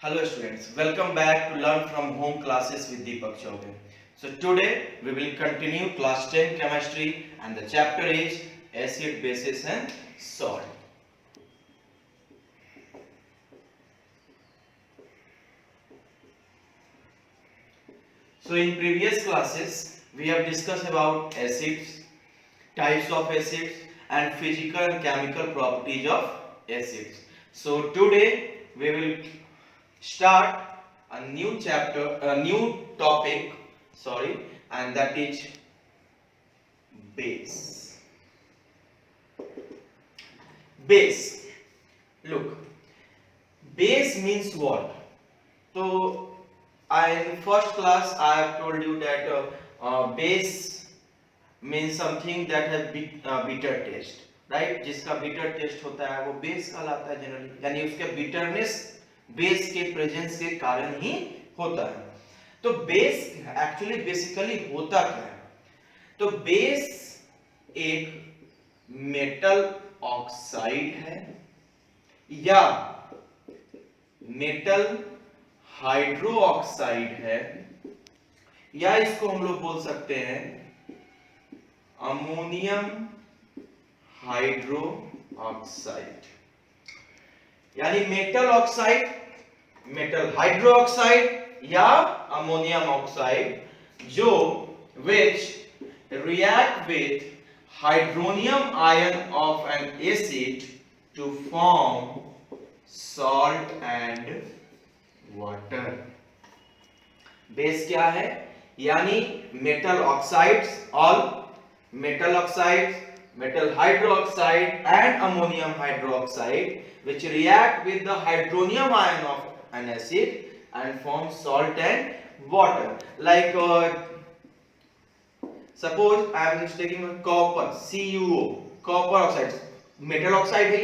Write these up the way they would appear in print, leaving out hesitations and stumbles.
Hello students, welcome back to Learn from Home classes with Deepak Chaubey. So today we will continue class 10 chemistry and the chapter is acid, bases and salt. So in previous classes we have discussed about acids, types of acids and physical and chemical properties of acids. So today we will start a new chapter, a new topic, and that is base. Base. Look, base means what? So, in first class I have told you that base means something that has bitter taste, right? जिसका bitter taste होता है वो base कहलाता है generally, यानी उसके bitterness base के presence के कारण ही होता है. तो बेस एक्चुअली बेसिकली होता क्या है? तो बेस एक मेटल ऑक्साइड है या मेटल हाइड्रो ऑक्साइड है या इसको हम लोग बोल सकते हैं अमोनियम हाइड्रो ऑक्साइड. यानी metal oxide, metal hydro oxide या अमोनियम ऑक्साइड जो which react with hydronium ion of an acid to form salt and water. Base क्या है? यानी metal oxides, all metal oxides, metal hydroxide and ammonium hydroxide which react with the hydronium ion of an acid and form salt and water. Like suppose I am taking a copper, CuO, copper oxide, metal oxide है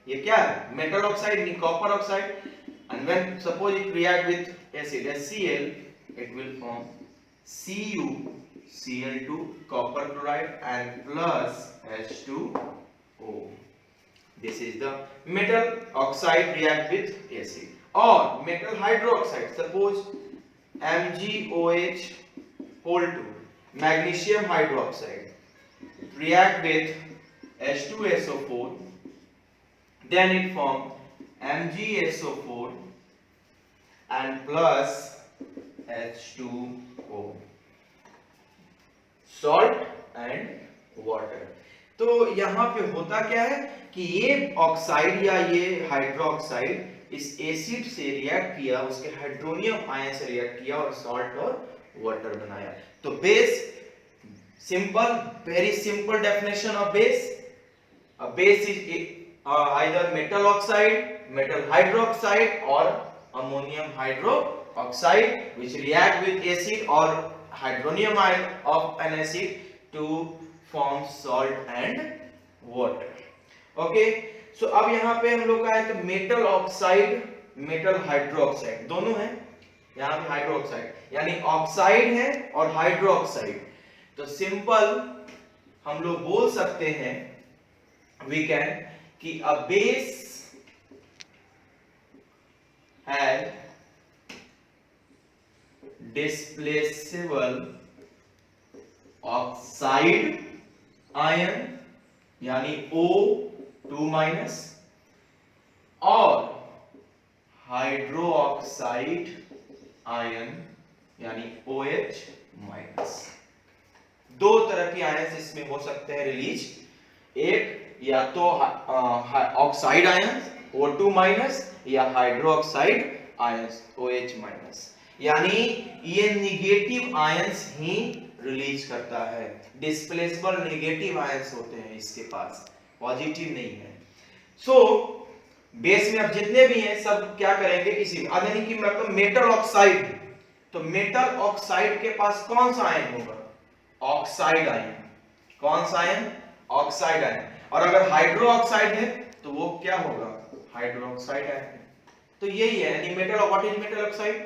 ये क्या है? Metal oxide नहीं, copper oxide. And when suppose it react with acid HCl, it will form Cu Cl2 copper chloride and plus H2O. This is the metal oxide react with acid. Or metal hydroxide, suppose MgOH whole 2 magnesium hydroxide react with H2SO4, then it form MgSO4 and plus H2O, salt and water. तो यहाँ पे होता क्या है कि ये oxide या ये हाइड्रोक्साइड इस एसिड से रिएक्ट किया, उसके हाइड्रोनियम आयन से रिएक्ट किया और सॉल्ट और वाटर बनाया. तो base, simple, very simple definition of base. A base is either metal oxide, metal hydroxide or ammonium hydroxide which react with acid or hydronium ion of an acid to form salt and water. Okay, so अब यहाँ पे हम लोग का है तो metal oxide, metal hydroxide दोनों है. यहाँ पे हाइड्रोक्साइड यानी ऑक्साइड है और हाइड्रोक्साइड. तो सिंपल हम लोग बोल सकते हैं we can कि a base had displaceable oxide ion यानी O2 माइनस और हाइड्रो ऑक्साइड आयन यानी OH माइनस. दो तरह के आयन इसमें हो सकते हैं रिलीज. एक या तो ऑक्साइड आयन O2 माइनस या hydro oxide ions OH minus. यानी ये निगेटिव आयंस ही रिलीज करता है. डिस्प्लेसेबल नेगेटिव आयंस होते हैं इसके पास, पॉजिटिव नहीं है. सो बेस में अब जितने भी हैं सब क्या करेंगे इसी में. यानी कि मतलब मेटल ऑक्साइड, तो मेटल ऑक्साइड के पास कौन सा आयन होगा? Oxide ion. कौन सा आयन? Oxide ion. और अगर हाइड्रो ऑक्साइड है तो वो क्या होगा? Hydroxide ion. तो यही है, यानी metal, what is metal oxide?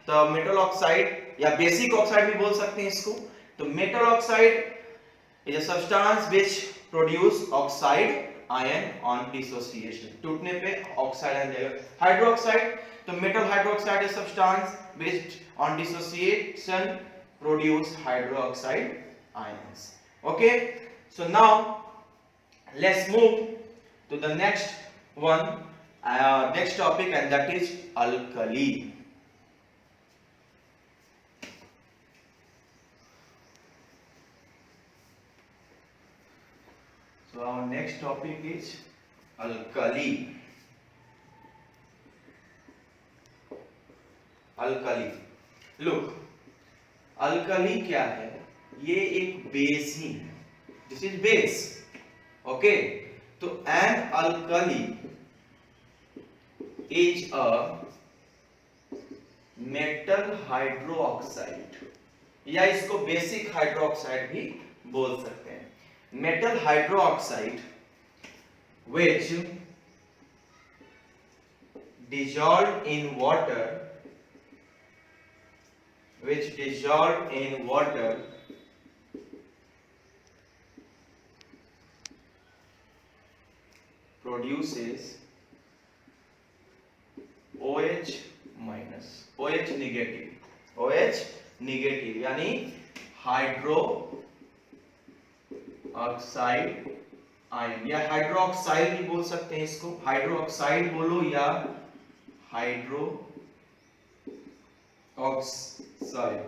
तो मेटल ऑक्साइड या बेसिक ऑक्साइड भी बोल सकते हैं इसको. तो metal oxide is a substance which produce oxide ion on dissociation, टूटने पे ऑक्साइड आयन देगा। हाइड्रोक्साइड, तो metal hydroxide is substance based on dissociation produce hydroxide ions. Okay, so now let's move to the next one, next topic, and that is alkali. So our next topic is alkali. Alkali, look, alkali क्या है? ये एक base ही है, this is base. Okay, तो an alkali is a metal hydroxide, या इसको basic hydroxide भी बोल सकते हैं। Metal hydroxide which dissolved in water, produces OH minus, OH negative यानी हाइड्रो ऑक्साइड आयन, या हाइड्रोक्साइड भी बोल सकते हैं इसको, हाइड्रोक्साइड बोलो या hydro oxide.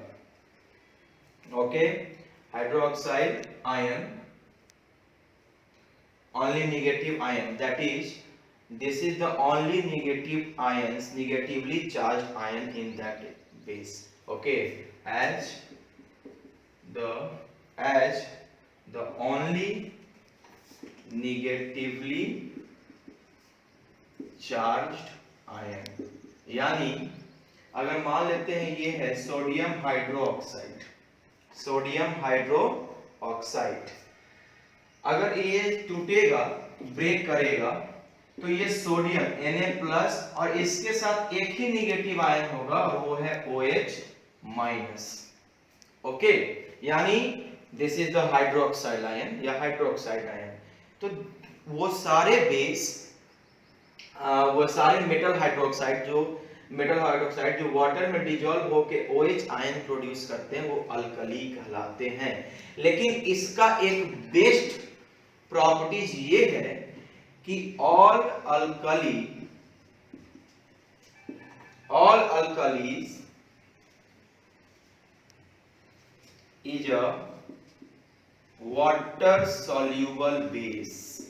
Okay, hydroxide ion, only negative ion, that is this is the only negative ions, negatively charged ion in that base. Okay, as the only negatively charged ion, यानी अगर मान लेते हैं ये है सोडियम हाइड्रोक्साइड, सोडियम हाइड्रोक्साइड, अगर ये टूटेगा, ब्रेक करेगा, तो ये सोडियम Na+ और इसके साथ एक ही नेगेटिव आयन होगा और वो है OH-। ओके, यानी this is the hydroxide ion या हाइड्रोक्साइड आयन। तो वो सारे बेस, वो सारे मेटल हाइड्रोक्साइड जो वाटर में डिसॉल्व होके OH आयन प्रोड्यूस करते हैं वो अल्कली कहलाते हैं। लेकिन इसका एक बेस्ट प्रॉपर्टीज ये है कि all alkalis is a water soluble base,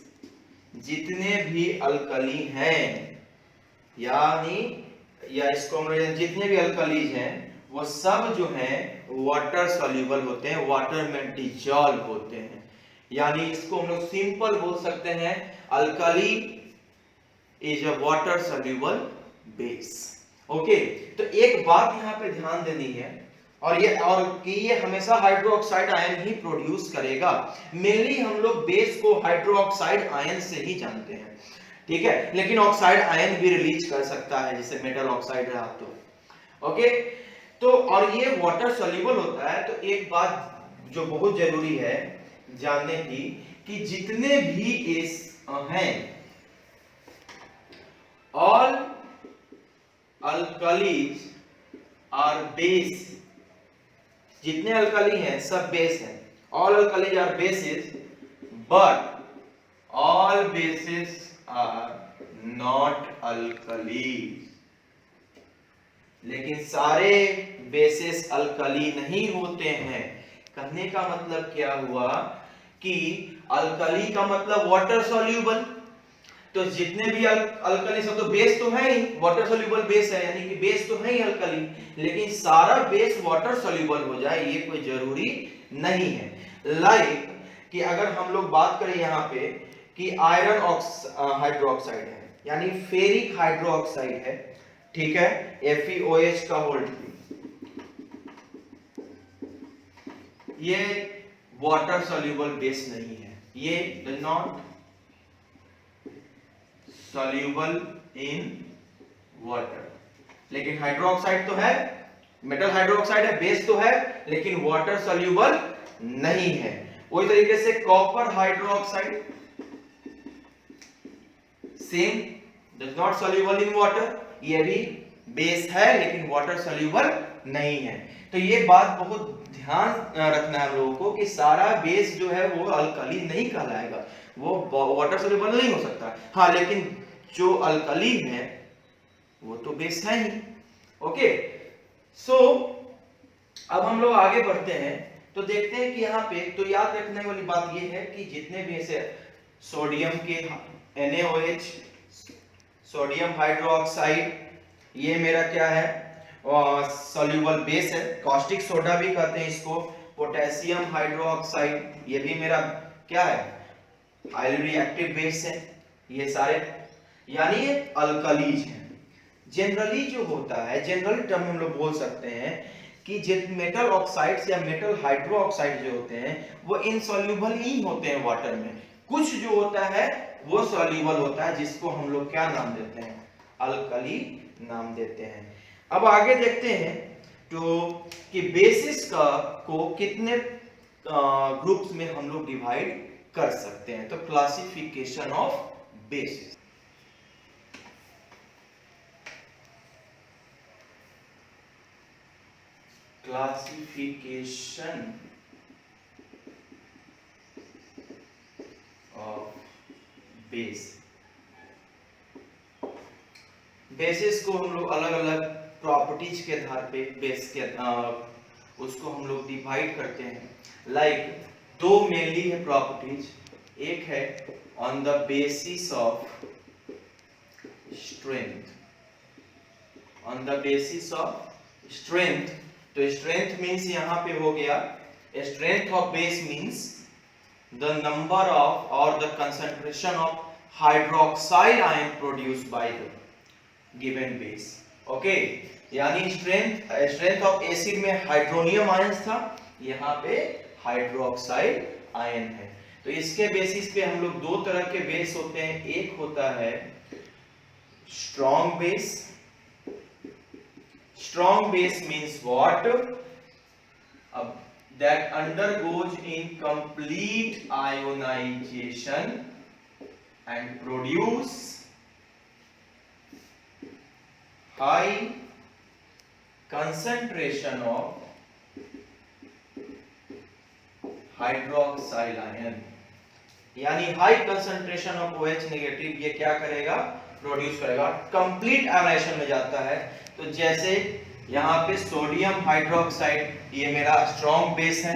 जितने भी अल्कली हैं, यानी या इसको हम जितने भी अल्कलीज हैं वो सब जो हैं वाटर सॉल्युबल होते हैं, वाटर में डिसॉल्व होते हैं, यानी इसको हम लोग सिंपल बोल सकते हैं alkali is a water soluble base. Okay, तो एक बात यहाँ पे ध्यान देनी है, और ये हमेशा हाइड्रोक्साइड आयन ही प्रोड्यूस करेगा। मेनली हम लोग बेस को हाइड्रोक्साइड आयन से ही जानते हैं, ठीक है, लेकिन ऑक्साइड आयन भी रिलीज कर सकता है, जैसे मेटल ऑक्साइड रहा तो। ओके, तो और ये वाटर सॉल्युबल होता है। तो एक बात जो बहुत जरूरी है जानने की कि जितने भी एस हैं, ऑल अल्कलीज आर बेस, जितने अल्कली हैं सब बेस हैं, all alkalis are bases, but all bases are not alkalis, लेकिन सारे बेसिस अल्कली नहीं होते हैं। कहने का मतलब क्या हुआ कि अल्कली का मतलब वाटर सॉल्युबल, तो जितने भी अल्कली सब तो बेस तो है ही, वाटर सॉल्युबल बेस है, यानी कि बेस तो है ही अल्कली, लेकिन सारा बेस वाटर सॉल्युबल हो जाए ये कोई जरूरी नहीं है। लाइक कि अगर हम लोग बात करें यहाँ पे कि आयरन हाइड्रोक्साइड है, यानी फेरिक हाइड्रोक्साइड है, ठीक है, FeOH का होल्ड, ये वाटर सॉल्युबल बेस नहीं है, ये does not soluble in water. लेकिन हाइड्रोक्साइड तो है, मेटल हाइड्रोक्साइड है, बेस तो है, लेकिन वाटर सॉल्युबल नहीं है। वही तरीके से copper hydroxide, same does not soluble in water, ये भी बेस है लेकिन वाटर सॉल्यूबल नहीं है। तो ये बात बहुत ध्यान रखना है हम लोगों को कि सारा बेस जो है वो अल्कली नहीं कहलाएगा, वो वाटर सॉल्यूबल नहीं हो सकता। हाँ, लेकिन जो अल्कली है वो तो बेस है ही। ओके, सो अब हम लोग आगे बढ़ते हैं तो देखते हैं कि यहाँ पे तो याद रखने वाली बात ये है कि जितने भी ऐसे सोडियम के NaOH, सोडियम हाइड्रोक्साइड, ये मेरा क्या है सॉल्यूबल बेस है, कॉस्टिक सोडा भी कहते हैं इसको, पोटेशियम हाइड्रोक्साइड ये भी मेरा क्या है हाईली रिएक्टिव बेस है। ये सारे यानी ये अल्कलीज हैं। जनरली जो होता है, जनरल टर्म हम लोग बोल सकते हैं कि मेटल ऑक्साइड्स या मेटल हाइड्रोक्साइड जो होते हैं वो इनसॉल्यूबल ही होते हैं वाटर में। कुछ जो होता है वो सॉल्यूबल होता है, जिसको हम लोग क्या नाम देते हैं, अल्कली नाम देते हैं। अब आगे देखते हैं तो कि बेसिस को कितने ग्रुप्स में हम लोग डिवाइड कर सकते हैं। तो classification of basis, classification of base. Basis को हम लोग अलग अलग प्रॉपर्टीज के आधार पे बेस के उसको हम लोग डिवाइड करते हैं। लाइक दो मेनली है प्रॉपर्टीज, एक है on the basis of strength, on the basis of strength. तो स्ट्रेंथ मींस यहां पे हो गया strength of base means the number of और the concentration of hydroxide ion produced by the given base. Okay, यानी strength of acid में hydronium ions था, यहाँ पे हाइड्रोक्साइड आयन है। तो इसके बेसिस पे हम लोग दो तरह के बेस होते हैं, एक होता है strong base. Strong base means what, that undergoes in complete ionization and produce high concentration of hydroxyl ion, यानी high concentration of OH negative ये क्या करेगा, प्रोड्यूस करेगा, कंप्लीट आयोनाइजेशन में जाता है। तो जैसे यहाँ पे सोडियम हाइड्रोक्साइड ये मेरा स्ट्रॉन्ग बेस है,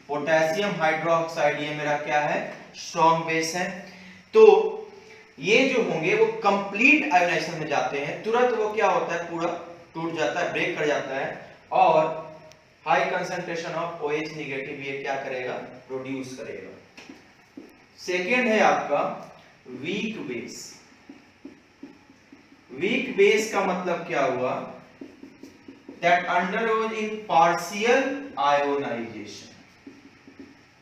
पोटेशियम हाइड्रोक्साइड ये मेरा क्या है स्ट्रॉन्ग बेस है। तो ये जो होंगे वो कंप्लीट आयोनाइजेशन में जाते हैं, तुरंत वो क्या होता है पूरा टूट जाता है, ब्रेक कर जाता है, और high concentration of OH negative ये क्या करेगा, प्रोड्यूस करेगा। सेकेंड है आपका वीक बेस। वीक बेस का मतलब क्या हुआ, that undergoes in partial ionization।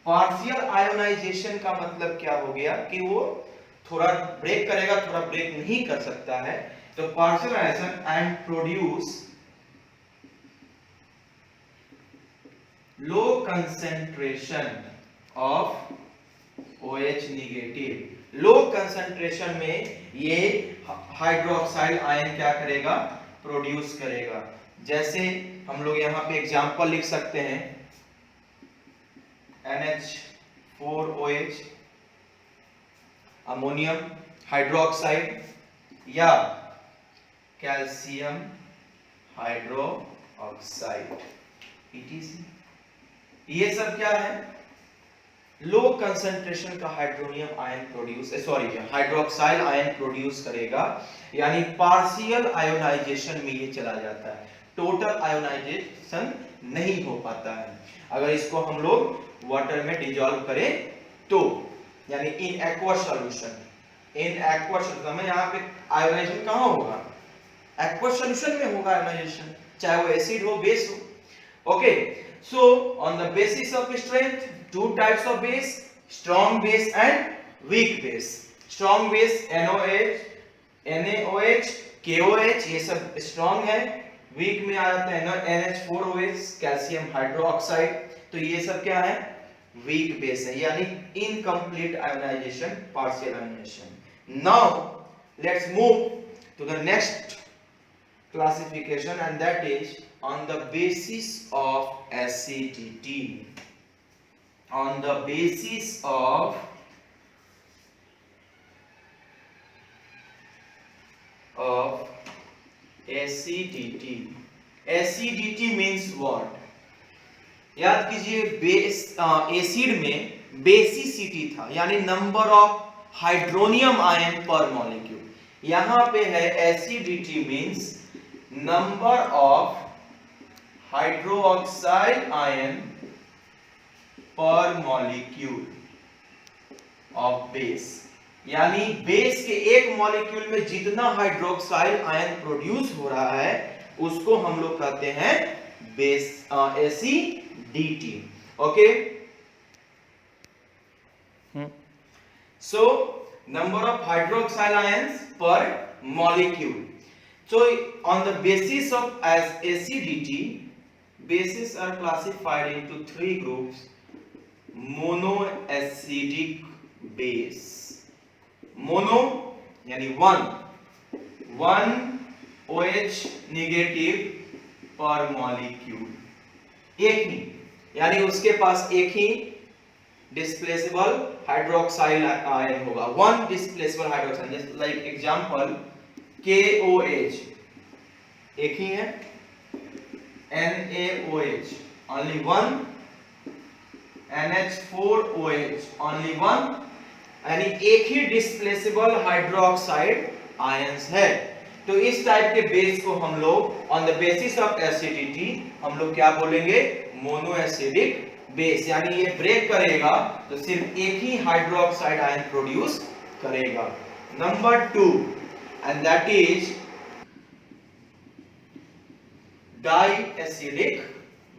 partial ionization का मतलब क्या हो गया कि वो थोड़ा ब्रेक करेगा, थोड़ा ब्रेक नहीं कर सकता है। तो partial ionization and produce low concentration of OH negative। Low concentration में ये हाइड्रोक्साइड आयन क्या करेगा, प्रोड्यूस करेगा। जैसे हम लोग यहाँ पे एग्जांपल लिख सकते हैं NH4OH अमोनियम हाइड्रोक्साइड या कैल्शियम हाइड्रोक्साइड ETC। ये सब क्या है, लो कंसंट्रेशन का hydronium ion produce hydroxyl ion produce करेगा, यानी पार्शियल आयोनाइजेशन में ये चला जाता है, टोटल आयोनाइजेशन नहीं हो पाता है। अगर इसको हम लोग वाटर में डिसॉल्व करें तो, यानी in aqueous solution, in aqueous solution में यहाँ पे आयोनाइजेशन कहाँ होगा, एक्वस सॉल्यूशन में होगा आयोनाइजेशन, चाहे वो एसिड हो बेस हो। Okay, so on the basis of strength two types of base, strong base and weak base। strong base NaOH, KOH ये सब strong है, weak में आ जाता है NH4OH कैल्शियम हाइड्रोक्साइड। तो ये सब क्या है, weak base है, यानी incomplete ionization, partial ionization। now let's move to the next classification, and that is on the basis of acidity. On the basis of acidity. Acidity means what? याद कीजिए, base acid में basicity था, यानी number of hydronium ion पर molecule. यहां पे है acidity means number of hydroxide ion पर मॉलिक्यूल ऑफ बेस, यानी बेस के एक मॉलिक्यूल में जितना हाइड्रोक्साइड आयन प्रोड्यूस हो रहा है उसको हम लोग कहते हैं base acidity. Okay, so number of hydroxide ions पर molecule. So on the basis of as acidity, bases are classified into three groups: monoacidic base, mono यानी one OH negative पर मॉलिक्यूल, एक ही, यानी उसके पास एक ही डिस्प्लेसेबल हाइड्रोक्साइड आयन होगा, one डिस्प्लेसेबल hydroxide. जैसे like example KOH एक ही है, NaOH only one, NH4OH only one, यानी एक ही डिस्प्लेसेबल हाइड्रोक्साइड आयंस है। तो इस टाइप के बेस को हम लोग on the basis of acidity हम लोग क्या बोलेंगे? मोनोएसिडिक बेस, यानी ये ब्रेक करेगा तो सिर्फ एक ही हाइड्रोक्साइड आयन प्रोड्यूस करेगा। Number 2, and that is diacidic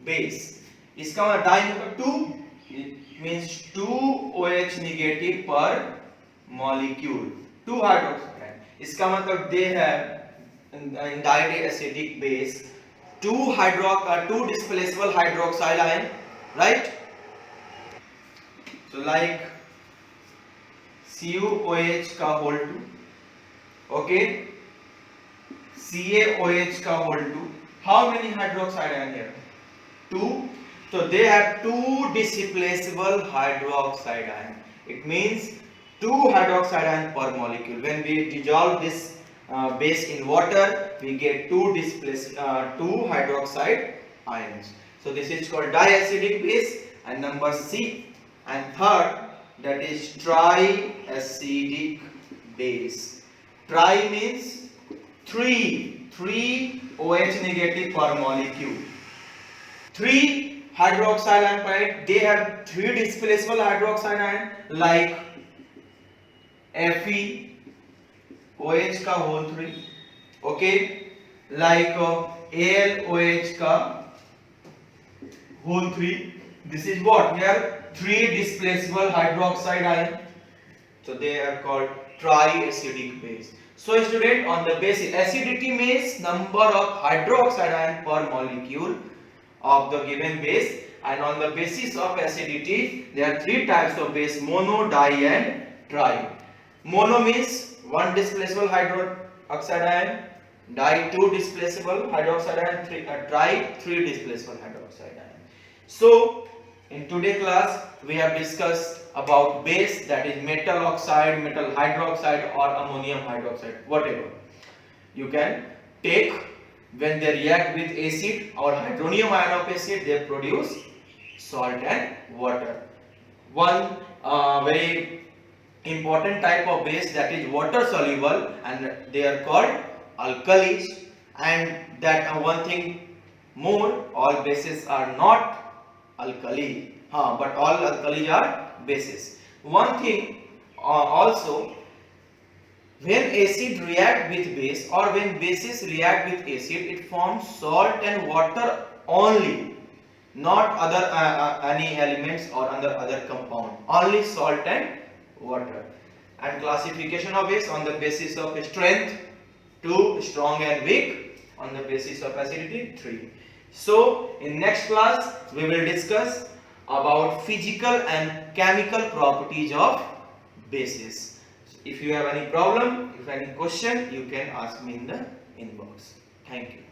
base। इसका मतलब डाई मतलब 2, it means 2 OH negative per molecule, 2 hydroxide. इसका मतलब they have in diacidic base 2 displaceable hydroxyl ion, right? So like CuOH का whole 2, okay, CaOH का whole 2, how many hydroxide ion here? 2. So they have 2 displaceable hydroxide ion. It means 2 hydroxide ion per molecule. When we dissolve this base in water, we get 2 hydroxide ions. So this is called diacidic base. And number C and third, that is triacidic base. Tri means 3 OH negative per molecule. 3 hydroxyl ion per it, they have 3 displaceable hydroxide ion like Fe OH का whole 3, okay, like AlOH का whole 3. This is what? Here 3 displaceable hydroxide ion, so they are called triacidic base. So student, on the basis acidity means number of hydroxide ion per molecule of the given base, and on the basis of acidity there are 3 types of base: mono, di and tri. Mono means 1 displaceable hydroxide ion, di 2 displaceable hydroxide ion, tri 3 displaceable hydroxide ion. So in today's class we have discussed about base, that is metal oxide, metal hydroxide or ammonium hydroxide, whatever you can take. When they react with acid or hydronium ion of acid, they produce salt and water. One very important type of base, that is water soluble, and they are called alkalis. And that one thing more, all bases are not alkali, but all alkalis are bases. One thing also, when acid react with base or when bases react with acid, it forms salt and water only, not other any elements or other compound, only salt and water. And classification of base on the basis of strength: 2, strong and weak; on the basis of acidity, 3. So in next class we will discuss about physical and chemical properties of bases. If you have any problem, if any question, you can ask me in the inbox. Thank you.